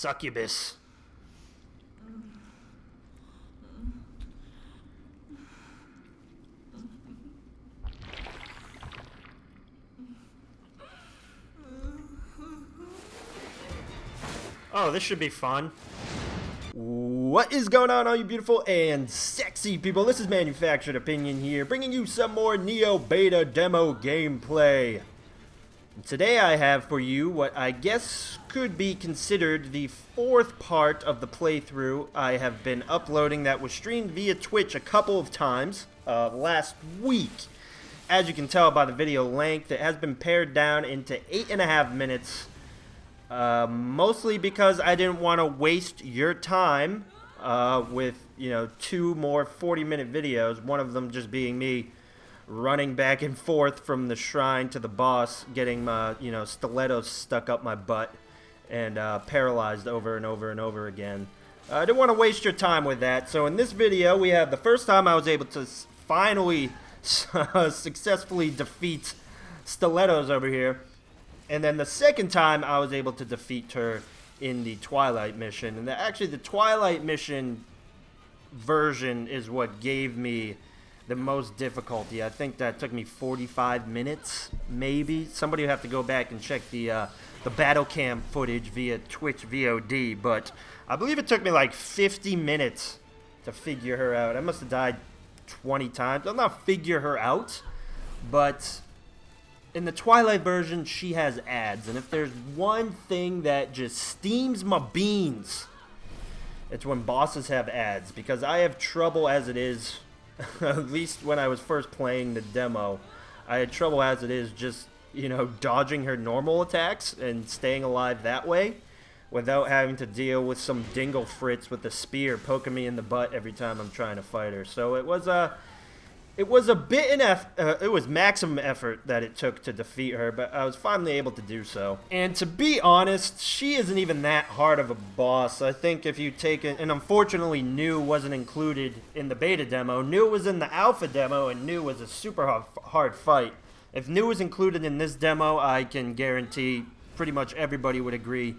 Succubus. Oh, this should be fun. What is going on, all you beautiful and sexy people? This is ManufacturedOpinionn here, bringing you some more Nioh beta demo gameplay. Today I have for you what I guess could be considered the fourth part of the playthrough I have been uploading that was streamed via Twitch a couple of times last week. As you can tell by the video length, it has been pared down into 8.5 minutes. Mostly because I didn't want to waste your time with, two more 40-minute videos, one of them just being me running back and forth from the shrine to the boss, getting my, stilettos stuck up my butt and paralyzed over and over and over again. I didn't want to waste your time with that, so in this video we have the first time I was able to finally successfully defeat stilettos over here. And then the second time I was able to defeat her in the Twilight mission. And actually the Twilight mission version is what gave me the most difficulty. I think that took me 45 minutes, maybe. Somebody will have to go back and check the battle cam footage via Twitch VOD. But I believe it took me like 50 minutes to figure her out. I must have died 20 times. I'll not figure her out, but in the Twilight version, she has ads, and if there's one thing that just steams my beans, it's when bosses have ads, because I have trouble as it is, at least when I was first playing the demo, I had trouble as it is just, dodging her normal attacks and staying alive that way, without having to deal with some dingle fritz with a spear poking me in the butt every time I'm trying to fight her. So it was a bit it was maximum effort that it took to defeat her, but I was finally able to do so. And to be honest, she isn't even that hard of a boss. I think if you take it, and unfortunately Nioh wasn't included in the beta demo. Nioh was in the alpha demo, and Nioh was a super hard fight. If Nioh was included in this demo, I can guarantee pretty much everybody would agree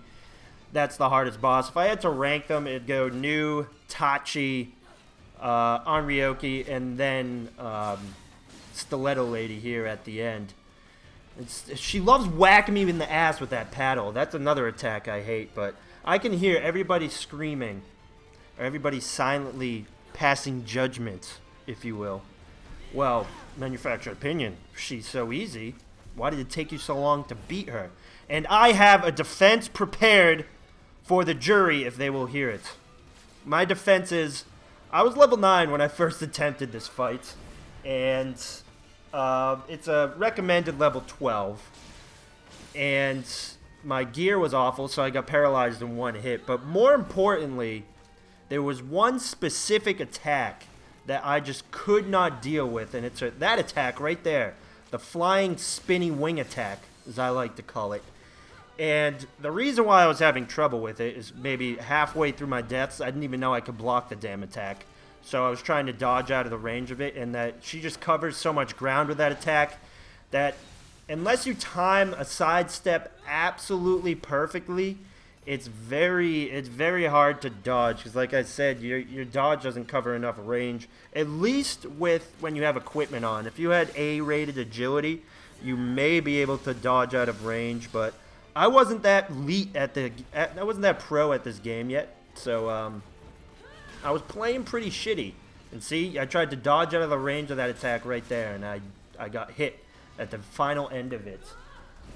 that's the hardest boss. If I had to rank them, it'd go Nioh, Tachi, Onryoki, and then Stiletto Lady here at the end. She loves whacking me in the ass with that paddle. That's another attack I hate, but I can hear everybody screaming, or everybody silently passing judgment, if you will. Well, ManufacturedOpinionn, she's so easy. Why did it take you so long to beat her? And I have a defense prepared for the jury if they will hear it. My defense is, I was level 9 when I first attempted this fight, and it's a recommended level 12, and my gear was awful, so I got paralyzed in one hit. But more importantly, there was one specific attack that I just could not deal with, and it's that attack right there, the flying spinny wing attack, as I like to call it. And the reason why I was having trouble with it is maybe halfway through my deaths, I didn't even know I could block the damn attack. So I was trying to dodge out of the range of it, and that she just covers so much ground with that attack that unless you time a sidestep absolutely perfectly, it's very hard to dodge. Because like I said, your dodge doesn't cover enough range, at least with when you have equipment on. If you had A-rated agility, you may be able to dodge out of range, but I wasn't that elite I wasn't that pro at this game yet, so I was playing pretty shitty. And see, I tried to dodge out of the range of that attack right there, and I got hit at the final end of it.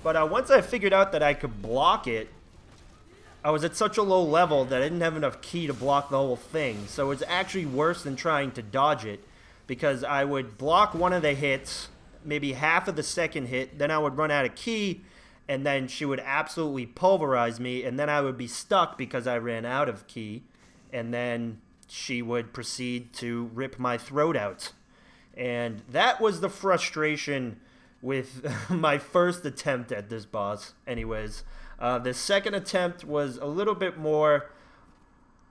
But once I figured out that I could block it, I was at such a low level that I didn't have enough ki to block the whole thing. So it's actually worse than trying to dodge it, because I would block one of the hits, maybe half of the second hit, then I would run out of ki, and then she would absolutely pulverize me, and then I would be stuck because I ran out of ki, and then she would proceed to rip my throat out. And that was the frustration with my first attempt at this boss. Anyways, the second attempt was a little bit more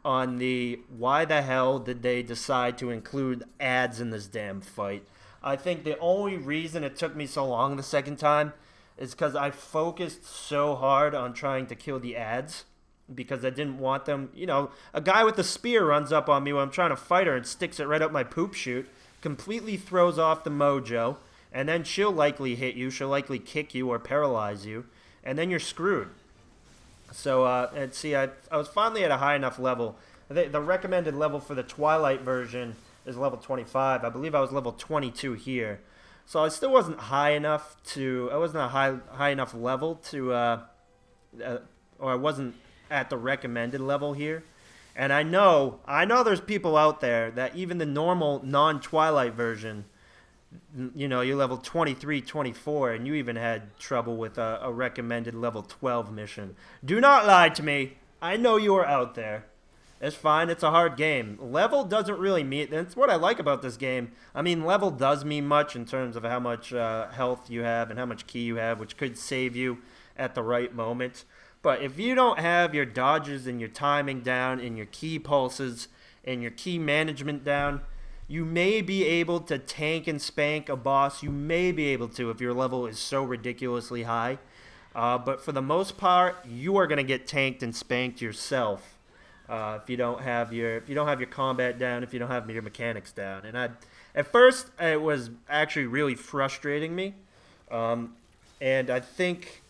on the why the hell did they decide to include ads in this damn fight. I think the only reason it took me so long the second time is because I focused so hard on trying to kill the ads because I didn't want them. You know, a guy with a spear runs up on me when I'm trying to fight her and sticks it right up my poop chute, completely throws off the mojo, and then she'll likely hit you, she'll likely kick you or paralyze you, and then you're screwed. So, and see, I was finally at a high enough level. The recommended level for the Twilight version is level 25. I believe I was level 22 here. So I still wasn't high enough to, I wasn't a high enough level to, or I wasn't at the recommended level here. And I know there's people out there that even the normal non-Twilight version, you know, you level 23, 24, and you even had trouble with a recommended level 12 mission. Do not lie to me. I know you are out there. It's fine. It's a hard game. Level doesn't really mean... That's what I like about this game. I mean, level does mean much in terms of how much health you have and how much ki you have, which could save you at the right moment. But if you don't have your dodges and your timing down and your ki pulses and your ki management down, you may be able to tank and spank a boss. You may be able to if your level is so ridiculously high. But for the most part, you are going to get tanked and spanked yourself. If you don't have your combat down, if you don't have your mechanics down. And at first it was actually really frustrating me, and I think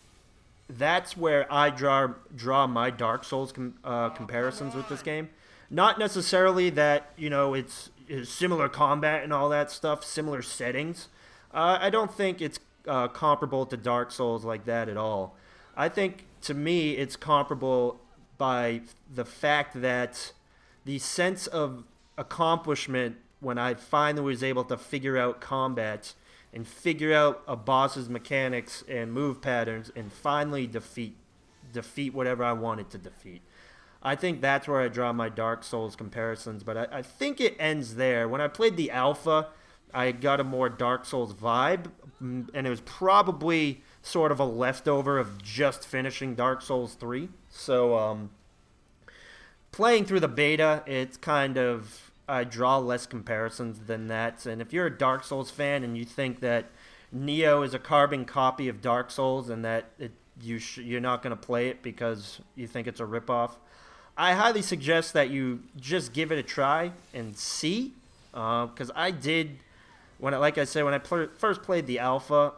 that's where I draw my Dark Souls comparisons with this game. Not necessarily that, you know, it's similar combat and all that stuff, similar settings. I don't think it's comparable to Dark Souls like that at all. I think to me it's comparable by the fact that the sense of accomplishment when I finally was able to figure out combat and figure out a boss's mechanics and move patterns and finally defeat whatever I wanted to defeat. I think that's where I draw my Dark Souls comparisons, but I think it ends there. When I played the alpha, I got a more Dark Souls vibe, and it was probably sort of a leftover of just finishing Dark Souls 3. So, playing through the beta, it's kind of, I draw less comparisons than that. And if you're a Dark Souls fan and you think that Nioh is a carbon copy of Dark Souls and that you're not going to play it because you think it's a ripoff, I highly suggest that you just give it a try and see. Because I did, like I said, when I first played the alpha,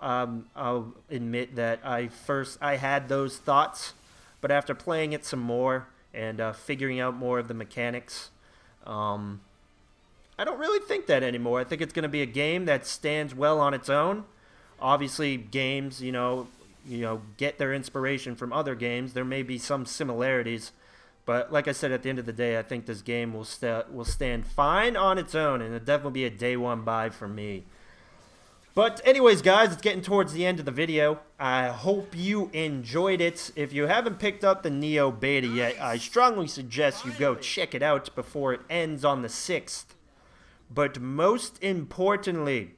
I'll admit that I had those thoughts. But after playing it some more and figuring out more of the mechanics, I don't really think that anymore. I think it's going to be a game that stands well on its own. Obviously, games, you know, get their inspiration from other games. There may be some similarities, but like I said, at the end of the day, I think this game will stand fine on its own, and it'll definitely be a day one buy for me. But anyways, guys, it's getting towards the end of the video. I hope you enjoyed it. If you haven't picked up the Nioh beta yet, I strongly suggest you go check it out before it ends on the 6th. But most importantly,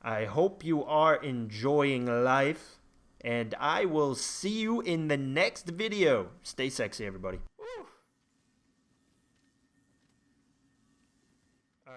I hope you are enjoying life, and I will see you in the next video. Stay sexy, everybody.